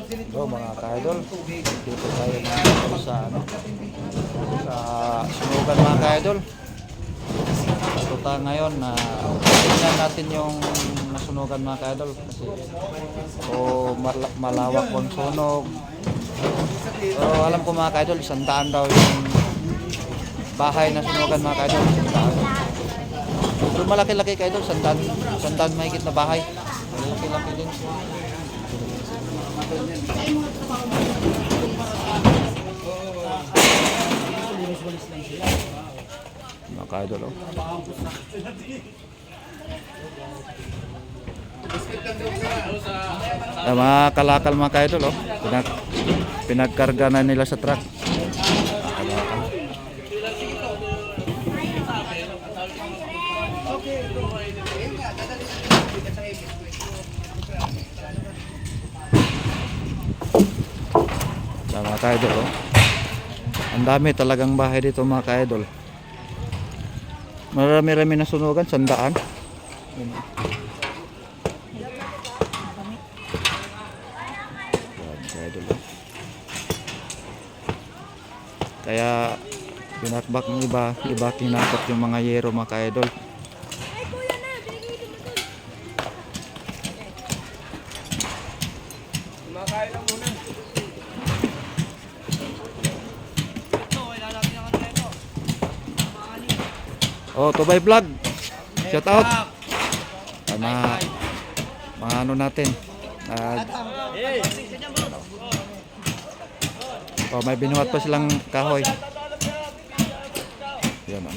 So mga ka-idol, dito tayo mga sa sa sunugan mga ka-idol. Dito tayo ngayon na tingnan natin yung nasunugan mga ka-idol kasi malawak ang sunog. So alam ko mga ka-idol, 100 daw yung bahay na sunugan mga ka-idol. 100. Pero malaki-laki ka-idol, 100 mahigit na bahay. Malaki-laki din. Mga ka-idol, oh. Mga kalakal mga ka-idol, oh. Pinagkarga na nila sa truck. Mga ka-idol, oh. Ang dami talagang bahay dito mga ka-idol. Marami-rami na sunugan, 100. Kaya pinakbak ng iba kinakot yung mga yero mga ka-idol. Oh, Tubay Vlog. Shout out. Mga ano natin. Oh, may binuhat pa silang kahoy. Yan, oh.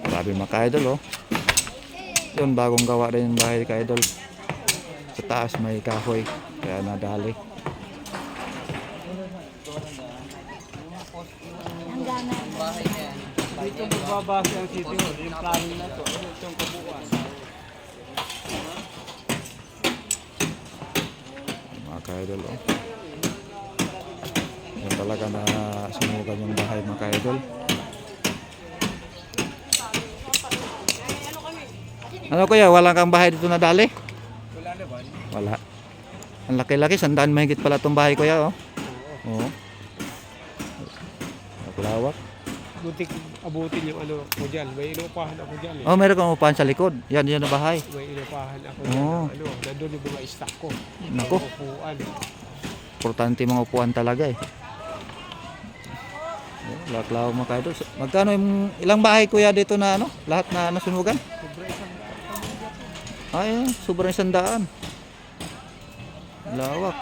Grabe mga ka-idol, oh. Yun, bagong gawa rin yung bahay ka-idol. Sa taas may kahoy, kaya nadali. Dito magbabase ang city hall, yung plano na to, itong kabuuan. Mga ka-idol, oh. Yan talaga na sumugan yung bahay mga ka-idol. Ano kuya, wala kang bahay dito na dali? Wala naman. Wala. Ang laki-laki, 100 mahigit pala itong bahay kuya, oh. Oo. Lawak. Butik abutin yung ano ko dyan. May inupahan ako dyan eh. Oh, meron kang upahan sa likod. Yan na bahay. May inupahan ako dyan. Oh. Ano, nandun yung mga stock ko. Nako. Mga upuan. Importante mga upuan talaga eh. Laklaw mga ka-idol. Magkano yung ilang bahay kuya dito na ano? Lahat na nasunugan? Ay, sobrang 100. Lawak.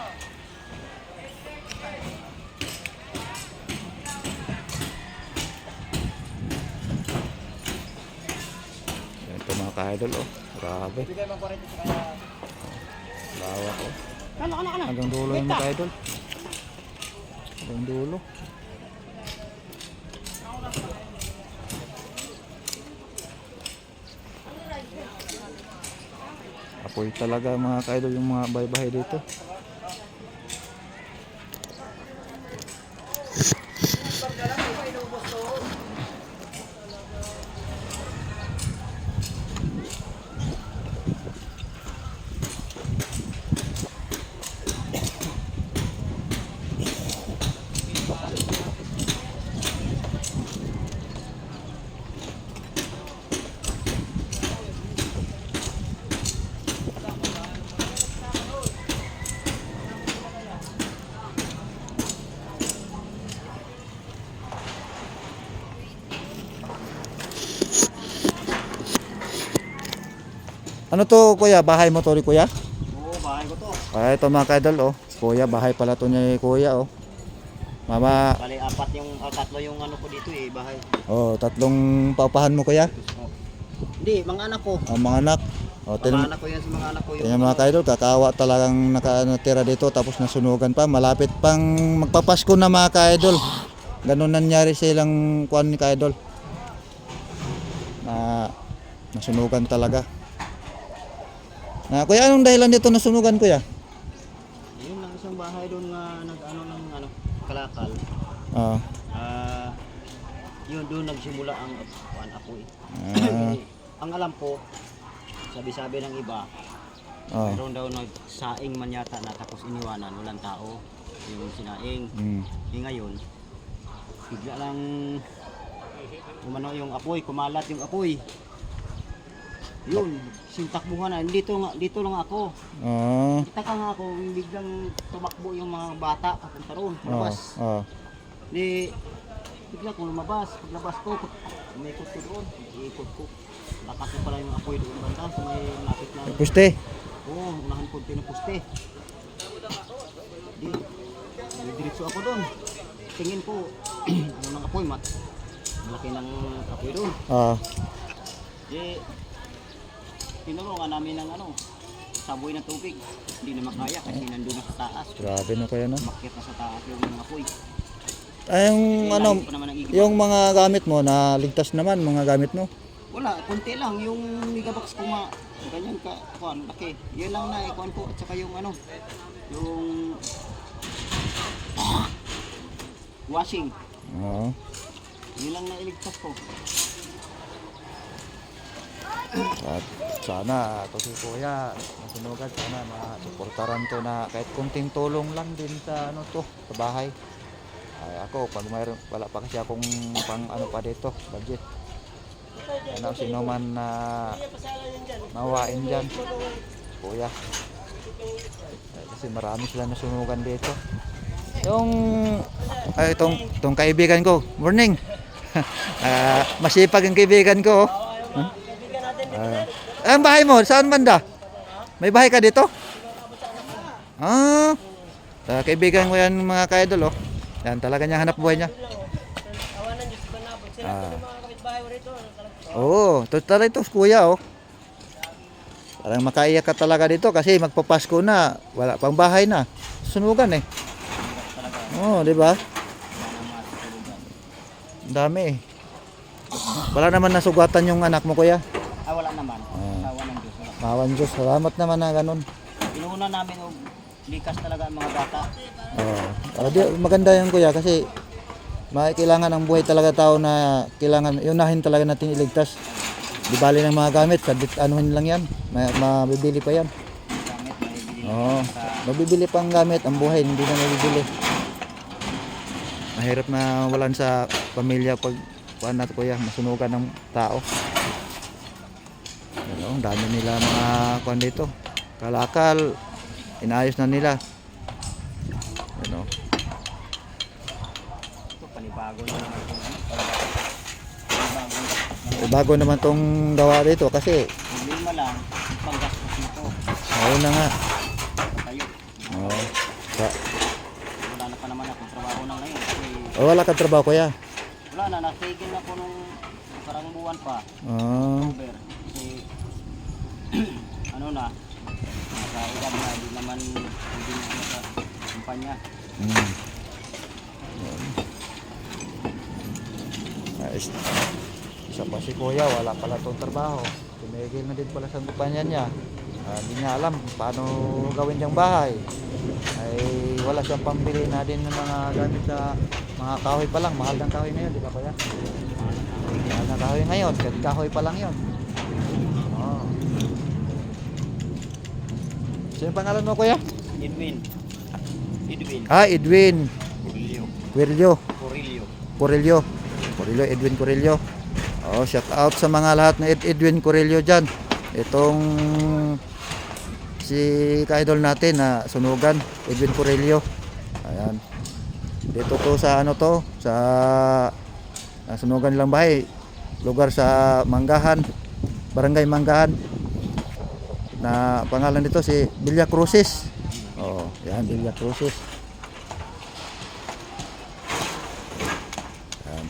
Ito mga ka-idol, oh. Grabe. Lawak, oh. Hanggang dulo yung mga ka-idol. Hanggang dulo. Apoy talaga mga ka-idol yung mga bahay-bahay dito. Ano to kuya? Bahay mo to kuya? Oo, bahay ko to. Ay, ito mga ka-idol, oh. Kuya, bahay pala to ni kuya, oh. Mama. Bali, tatlo yung ano ko dito eh, bahay. Oh, 3 paupahan mo kuya? Oh. Hindi, mga anak ko. Oh, mga anak. Oh, Mga anak ko yan sa mga anak ko. Tingnan mga ka-idol, kakawa talagang nakatira dito tapos nasunugan pa. Malapit pang magpapasko na mga ka-idol. Ganun nangyari sa ilang kuan ni ka-idol. Nasunugan talaga. Kuya, anong dahilan dito nasunugan kuya? Yun lang isang bahay doon nga nag-ano ng ano, kalakal. Ah, Yun doon nagsimula ang apoy. Ah, Ang alam ko, sabi-sabi ng iba, oh. mayroon daw nagsaing man yata na tapos iniwanan, walang tao. Yung sinaing. Mm. Ngayon, bigla lang umano yung apoy, kumalat yung apoy. Yun, sintakbuhan na. Dito lang ako. Oh. Taka nga ako, biglang tumakbo yung mga bata papunta roon, Oh. lumabas. Oh. Di, bigla kong lumabas. Paglabas ko, umikot ko doon. Iikot ko. Lakas ko pala yung apoy doon banda sa may lapit na. Puste. Oo, unahan ko ng poste. Di, diretso ako doon. Tingin ko, ano ng apoy, malaki ng apoy doon. Oh. Di, tinulungan namin ng saboy ng tubig. Hindi na makaya kasi nandun na sa taas. Grabe no kaya no. Umakyat na sa taas yung mga apoy. Ay, yung Eh, ano, layo pa naman ang igib. yung mga gamit mo na ligtas naman, mga gamit mo. Wala, konti lang. Yung megabox ko ganyan ka, kuan, laki. Yan lang na kuan ko. At saka yung yung washing. Oo. Yun lang na iligtas ko. At sana ito si Kuya, masunugan, sana masuportaran to na kahit kunting tulong lang din sa sa bahay. Ay ako, pag mayroon, wala pa kasi akong pang pa dito, budget. Ano, sino man na nawain dyan, Kuya. Ay, kasi marami sila nasunugan dito. Yung, itong kaibigan ko, morning. Masipag ang kaibigan ko. Ang bahay mo, saan banda? May bahay ka dito? Ah, kaibigan ko yan mga ka-idol, oh. Yan, talaga niya hanap buhay niya. Oo, talaga ito, kuya, oh. Parang makaiyak ka talaga dito kasi magpapasko na, wala pang bahay na. Sunugan eh. Oo, di ba? Ang dami eh. Wala naman nasugatan yung anak mo, kuya. Wala naman. Awa ng Diyos. Wala. Mawan Diyos, salamat naman na ganun. Inuuna namin likas talaga ang mga bata. Maganda yan, kuya, kasi kailangan ang buhay talaga tao na kailangan, unahin talaga natin iligtas. Di bali ng mga gamit, anuhin lang yan, mabibili pa yan. Gamit, mahibili Oo, mabibili pang gamit, ang buhay hindi na mabibili. Mahirap na walan sa pamilya pag kuan natin, kuya, masunugan ng tao. Ang dami nila mga kuan dito. Kalakal, inayos na nila. Ito, panibago na naman itong Bago naman tong gawa dito kasi lima lang, panggastos na to. ayun na nga. Tayo. Oo. Wala na pa naman akong trabaho na ngayon. Kasi Wala ka trabaho, kuya. wala na, natigil ako nung karang buwan pa. Ah, October. Kasi ano na, nasa edad na, hindi naman hindi na sa kumpanya. mm. Ayos. Isa pa si kuya, wala pala tong trabaho. Tumigil na din pala sa kumpanya niya. Hindi niya alam paano gawin niyang bahay. Ay wala siyang pambili na din ng mga gamit sa mga kahoy pa lang. Mahal ng kahoy ngayon, di ba kuya? Mahal ng kahoy ngayon, kahit kahoy pa lang yon. Oh. Sino pangalan mo, kuya? Edwin. Edwin Corillo. Corillo, Edwin Corillo. Oh, shout out sa mga lahat na Edwin Corillo dyan. Itong si ka-idol natin na sunugan, Edwin Corillo. Ayan. Dito to sa sa sunugan nilang bahay. Lugar sa Manggahan, Barangay Manggahan. Na pangalan nito si Villa Cruces. Oh, yan Villa Cruces. Yan.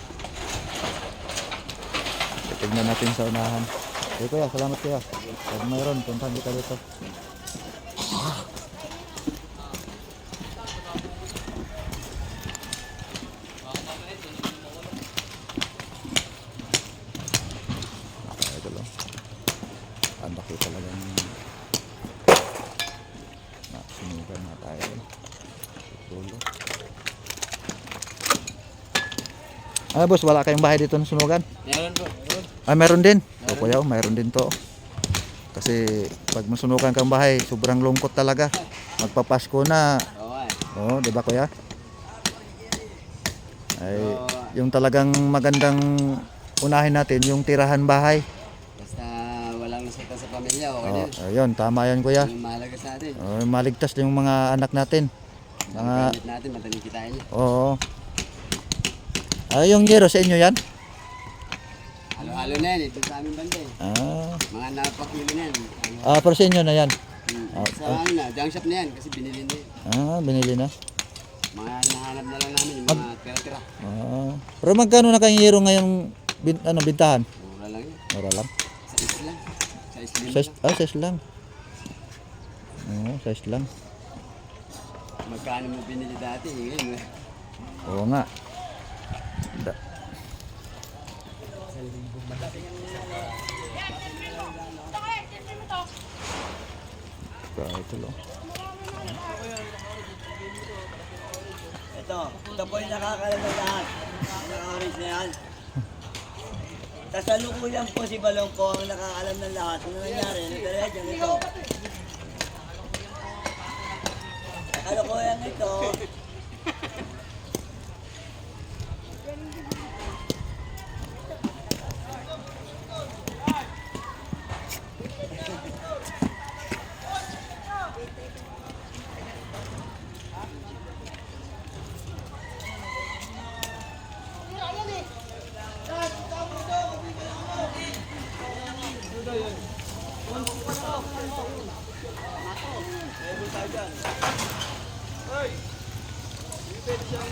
Tignan natin sa unahan. Okay, kuya, salamat kuya. Pag mayroon, puntahan kita dito. Ito lang. Ang laki talagang sinugan na tayo. Tulo. Ah, boss, wala kayong bahay dito ng sunugan? Meron po. Ah, meron din. O kuya, meron din to. Kasi pag masunugan kang bahay, sobrang lungkot talaga. Magpapasko na. Oo, di ba kuya? Ay, yung talagang magandang unahin natin, yung tirahan bahay. Basta walang nasaktan sa pamilya, okay na. Ayun, tama yan kuya. Yung mahalaga sa atin. Maligtas yung mga anak natin. Mga, Gamit natin, madaling kitain niya. oo. Ay, yung gyro sa inyo yan? Halo-halo na yan, ito sa aming banda eh. Mga napakilo na yan. Pero sa inyo na yan. Sa ano na, junk shop na yan kasi binili na yan. Binili na. Mga hinahanap na lang namin yung mga tira-tira. Pero magkano na kayong gyro ngayong bintahan? Mura lang yan. Mura lang. Sa is lang. Sa is lima Size, lang. size lang. Oo, size lang. Magkano mo binili dati, ngayon. Oo nga. Ito lang. Ito po yung nakakalam ng lahat. Naka-orange na yan. Kasalukuyan po si Balong ko ang nakakalam ng lahat. Ano nangyari? Nagkaya dyan ito. Kasalukuyan ito.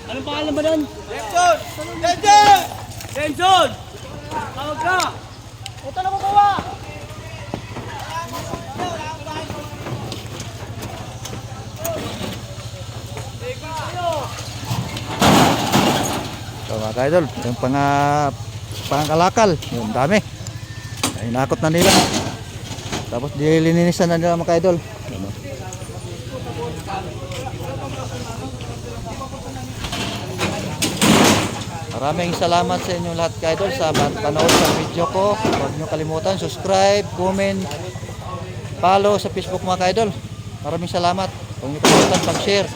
Anong pangalan ba doon? Jenson! Jenson! Jenson! Tawag ka! Ito na kukuha! So mga ka-idol, yung pangalakal, yung dami. Ay, nakot na nila. Tapos dililinisan na nila mga ka-idol. Ano? Maraming salamat sa inyo lahat ka-idol sa panood sa video ko. Huwag nyo kalimutan, subscribe, comment, follow sa Facebook mga ka-idol. Maraming salamat. Huwag nyo kalimutan pag-share.